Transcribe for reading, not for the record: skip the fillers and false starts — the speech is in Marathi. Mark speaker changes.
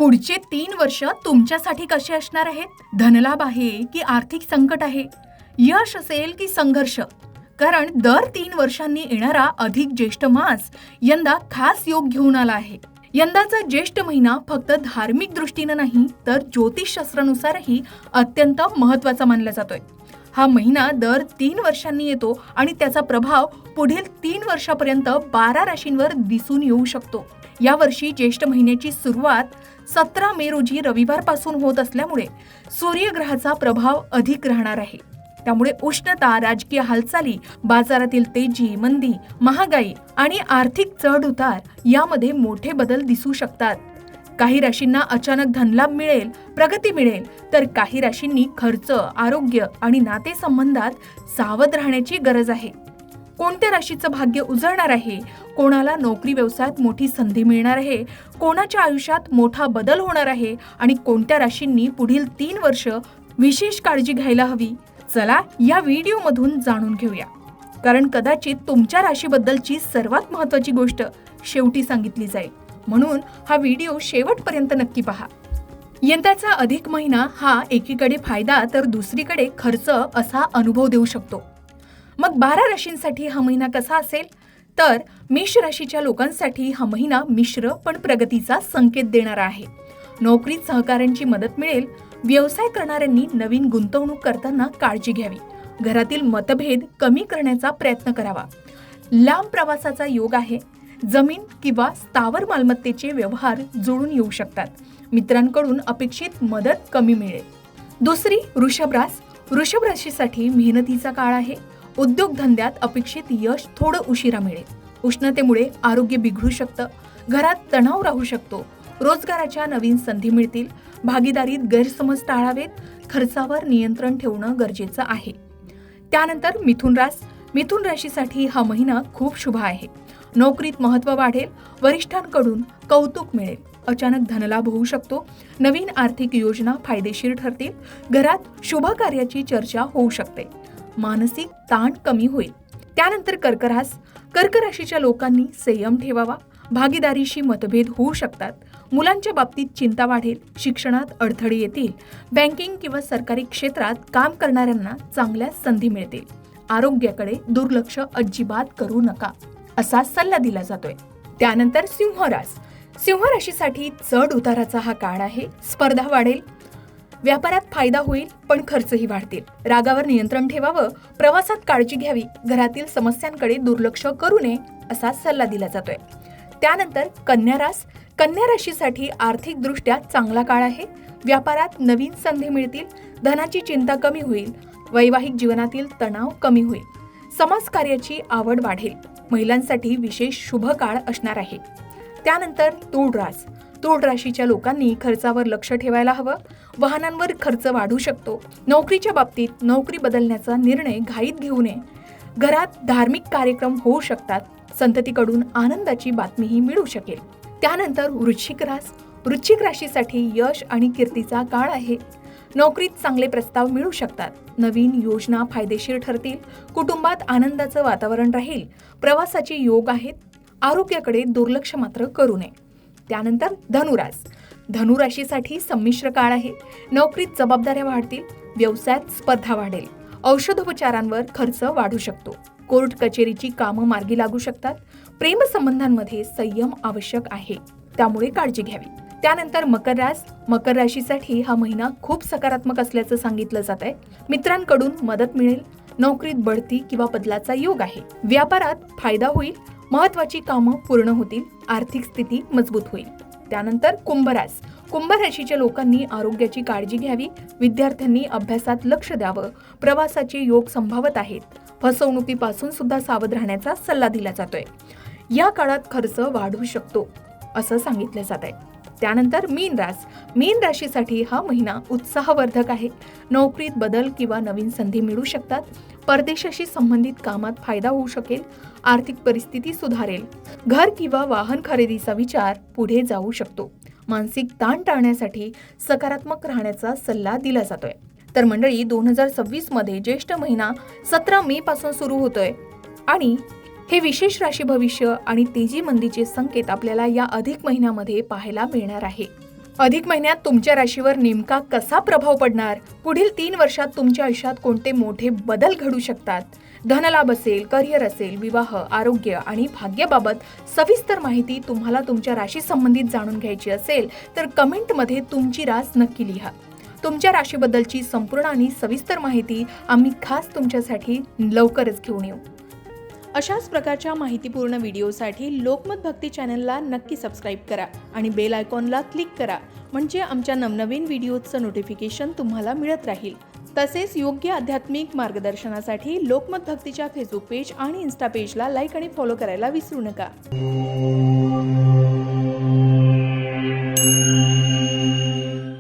Speaker 1: पुढचे 3 वर्ष तुमच्यासाठी कसे असणार आहेत? धनलाभ आहे की आर्थिक संकट आहे? यश असेल की संघर्ष? कारण दर 3 वर्षांनी येणारा अधिक ज्येष्ठ मास यंदा खास योग घेऊन आला आहे. यंदाचा ज्येष्ठ महिना फक्त धार्मिक दृष्टीने नाही तर ज्योतिषशास्त्रानुसारही अत्यंत महत्त्वाचा मानला जातोय. हा महिना दर 3 वर्षांनी येतो आणि त्याचा प्रभाव पुढील 3 वर्षापर्यंत 12 राशींवर दिसून येऊ शकतो. यावर्षी ज्येष्ठ महिन्याची सुरुवात 17 मे रोजी रविवारपासून होत असल्यामुळे सूर्यग्रहाचा प्रभाव अधिक राहणार आहे. त्यामुळे उष्णता, राजकीय हालचाली, बाजारातील तेजी, मंदी, महागाई आणि आर्थिक चढ उतार यामध्ये मोठे बदल दिसू शकतात. काही राशींना अचानक धनलाभ मिळेल, प्रगती मिळेल, तर काही राशींनी खर्च, आरोग्य आणि नातेसंबंधात सावध राहण्याची गरज आहे. कोणत्या राशीचं भाग्य उजळणार आहे, कोणाला नोकरी व्यवसायात मोठी संधी मिळणार आहे, कोणाच्या आयुष्यात मोठा बदल होणार आहे आणि कोणत्या राशींनी पुढील 3 वर्ष विशेष काळजी घ्यायला हवी, चला या व्हिडिओमधून जाणून घेऊया. कारण कदाचित तुमच्या राशीबद्दलची सर्वात महत्त्वाची गोष्ट शेवटी सांगितली जाईल, म्हणून हा व्हिडिओ शेवटपर्यंत नक्की पहा. यंदाचा अधिक महिना हा एकीकडे फायदा तर दुसरीकडे खर्च असा अनुभव देऊ शकतो. मग 12 राशींसाठी हा महिना कसा असेल? तर मेष राशीच्या लोकांसाठी हा महिना मिश्र पण प्रगतीचा संकेत देणारा आहे. नोकरीत सहकाऱ्यांची मदत मिळेल. व्यवसाय करणाऱ्यांनी नवीन गुंतवणूक करताना काळजी घ्यावी. घरातील मतभेद कमी करण्याचा प्रयत्न करावा. लांब प्रवासाचा योग आहे. जमीन किंवा स्थावर मालमत्तेचे व्यवहार जुळून येऊ शकतात. मित्रांकडून अपेक्षित मदत कमी मिळेल. दुसरी वृषभ राशीसाठी मेहनतीचा काळ आहे. उद्योगधंद्यात अपेक्षित यश थोडं उशिरा मिळेल. उष्णतेमुळे आरोग्य बिघडू शकतं. घरात तणाव राहू शकतो. रोजगाराच्या नवीन संधी मिळतील. भागीदारीत गैरसमज टाळावेत. खर्चावर नियंत्रण ठेवणं गरजेचं आहे. त्यानंतर मिथुन राशीसाठी हा महिना खूप शुभ आहे. नोकरीत महत्त्व वाढेल. वरिष्ठांकडून कौतुक मिळेल. अचानक धनलाभ होऊ शकतो. नवीन आर्थिक योजना फायदेशीर ठरतील. घरात शुभ कार्याची चर्चा होऊ शकते. मानसिक ताण कमी होईल. त्यानंतर कर्क राशीच्या लोकांनी संयम ठेवावा. भागीदारीशी मतभेद होऊ शकतात. मुलांच्या बाबतीत चिंता वाढेल. शिक्षणात अडथळे येतील. बँकिंग किंवा सरकारी क्षेत्रात काम करणाऱ्यांना चांगल्या संधी मिळतील. आरोग्याकडे दुर्लक्ष अजिबात करू नका असा सल्ला दिला जातोय. त्यानंतर सिंह राशीसाठी चढ उताराचा हा काळ आहे. स्पर्धा वाढेल. व्यापारात फायदा होईल पण खर्चही वाढतील. रागावर नियंत्रण ठेवावं. प्रवासात काळजी घ्यावी. घरातील समस्यांकडे दुर्लक्ष करू नये असा सल्ला दिला जातोय. त्यानंतर कन्या राशीसाठी आर्थिक दृष्ट्या चांगला काळ आहे. व्यापारात नवीन संधी मिळतील. धनाची चिंता कमी होईल. वैवाहिक जीवनातील तणाव कमी होईल. समाजकार्याची आवड वाढेल. महिलांसाठी विशेष शुभ काळ असणार आहे. त्यानंतर तूळ राशीच्या लोकांनी खर्चावर लक्ष ठेवायला हवं. वाहनांवर खर्च वाढू शकतो. नोकरीच्या बाबतीत नोकरी बदलण्याचा निर्णय घाईत घेऊ नये. घरात धार्मिक कार्यक्रम होऊ शकतात. संततीकडून आनंदाची बातमीही मिळू शकेल. त्यानंतर वृश्चिक राशीसाठी यश आणि कीर्तीचा काळ आहे. नोकरीत चांगले प्रस्ताव मिळू शकतात. नवीन योजना फायदेशीर ठरतील. कुटुंबात आनंदाचं वातावरण राहील. प्रवासाचे योग आहेत. आरोग्याकडे दुर्लक्ष मात्र करू नये. त्यानंतर धनु राशीसाठी संमिश्र काळ आहे. नोकरीत जबाबदाऱ्या वाढतील. व्यवसायात स्पर्धा वाढेल. औषधोपचारांवर खर्च वाढू शकतो. कोर्ट कचेरीची कामं मार्गी लागू शकतात. प्रेमसंबंधांमध्ये संयम आवश्यक आहे, त्यामुळे काळजी घ्यावी. त्यानंतर मकर राशीसाठी हा महिना खूप सकारात्मक असल्याचं सांगितलं जात आहे. मित्रांकडून मदत मिळेल. नोकरीत बढती किंवा बदलाचा योग आहे. व्यापारात फायदा होईल. महत्वाची कामं पूर्ण होतील. आर्थिक स्थिती मजबूत होईल. त्यानंतर कुंभ राशीच्या लोकांनी आरोग्याची काळजी घ्यावी. विद्यार्थ्यांनी अभ्यासात लक्ष द्यावं. प्रवासाचे योग संभावत आहेत. फसवणुकीपासून सुद्धा सावध राहण्याचा सल्ला दिला जातोय. या काळात खर्च वाढू शकतो असं सांगितलं जात आहे. त्यानंतर मीन राशीसाठी हा महिना उत्साहवर्धक आहे. नोकरीत बदल किंवा नवीन संधी मिळू शकतात. परदेशाशी संबंधित कामात फायदा होऊ शकेल. आर्थिक परिस्थिती सुधारेल. घर किंवा वाहन खरेदीचा विचार पुढे जाऊ शकतो. मानसिक ताण टाळण्यासाठी सकारात्मक राहण्याचा सल्ला दिला जातोय. तर मंडळी, 2026 मध्ये ज्येष्ठ महिना 17 मे पासून सुरू होतोय आणि हे विशेष राशी भविष्य आणि तेजी मंदीचे संकेत आपल्याला या अधिक महिन्यामध्ये पाहायला मिळणार आहे. अधिक महिन्यात तुमच्या राशीवर नेमका कसा प्रभाव पडणार, पुढील 3 वर्षात तुमच्या आयुष्यात कोणते मोठे बदल घडू शकतात, धनलाभ असेल, करिअर असेल, विवाह, आरोग्य आणि भाग्याबाबत सविस्तर माहिती तुम्हाला तुमच्या राशी संबंधित जाणून घ्यायची असेल तर कमेंटमध्ये तुमची रास नक्की लिहा. तुमच्या राशीबद्दलची संपूर्ण आणि सविस्तर माहिती आम्ही खास तुमच्यासाठी लवकरच घेऊन येऊ. अशाच प्रकारच्या माहितीपूर्ण व्हिडिओसाठी लोकमत भक्ती चॅनलला नक्की सबस्क्राईब करा आणि बेल आयकॉनला क्लिक करा, म्हणजे आमच्या नवनवीन व्हिडिओचं नोटिफिकेशन तुम्हाला मिळत राहील. तसेच योग्य आध्यात्मिक मार्गदर्शनासाठी लोकमत भक्तीच्या फेसबुक पेज आणि इन्स्टा पेजला लाईक आणि फॉलो करायला विसरू नका.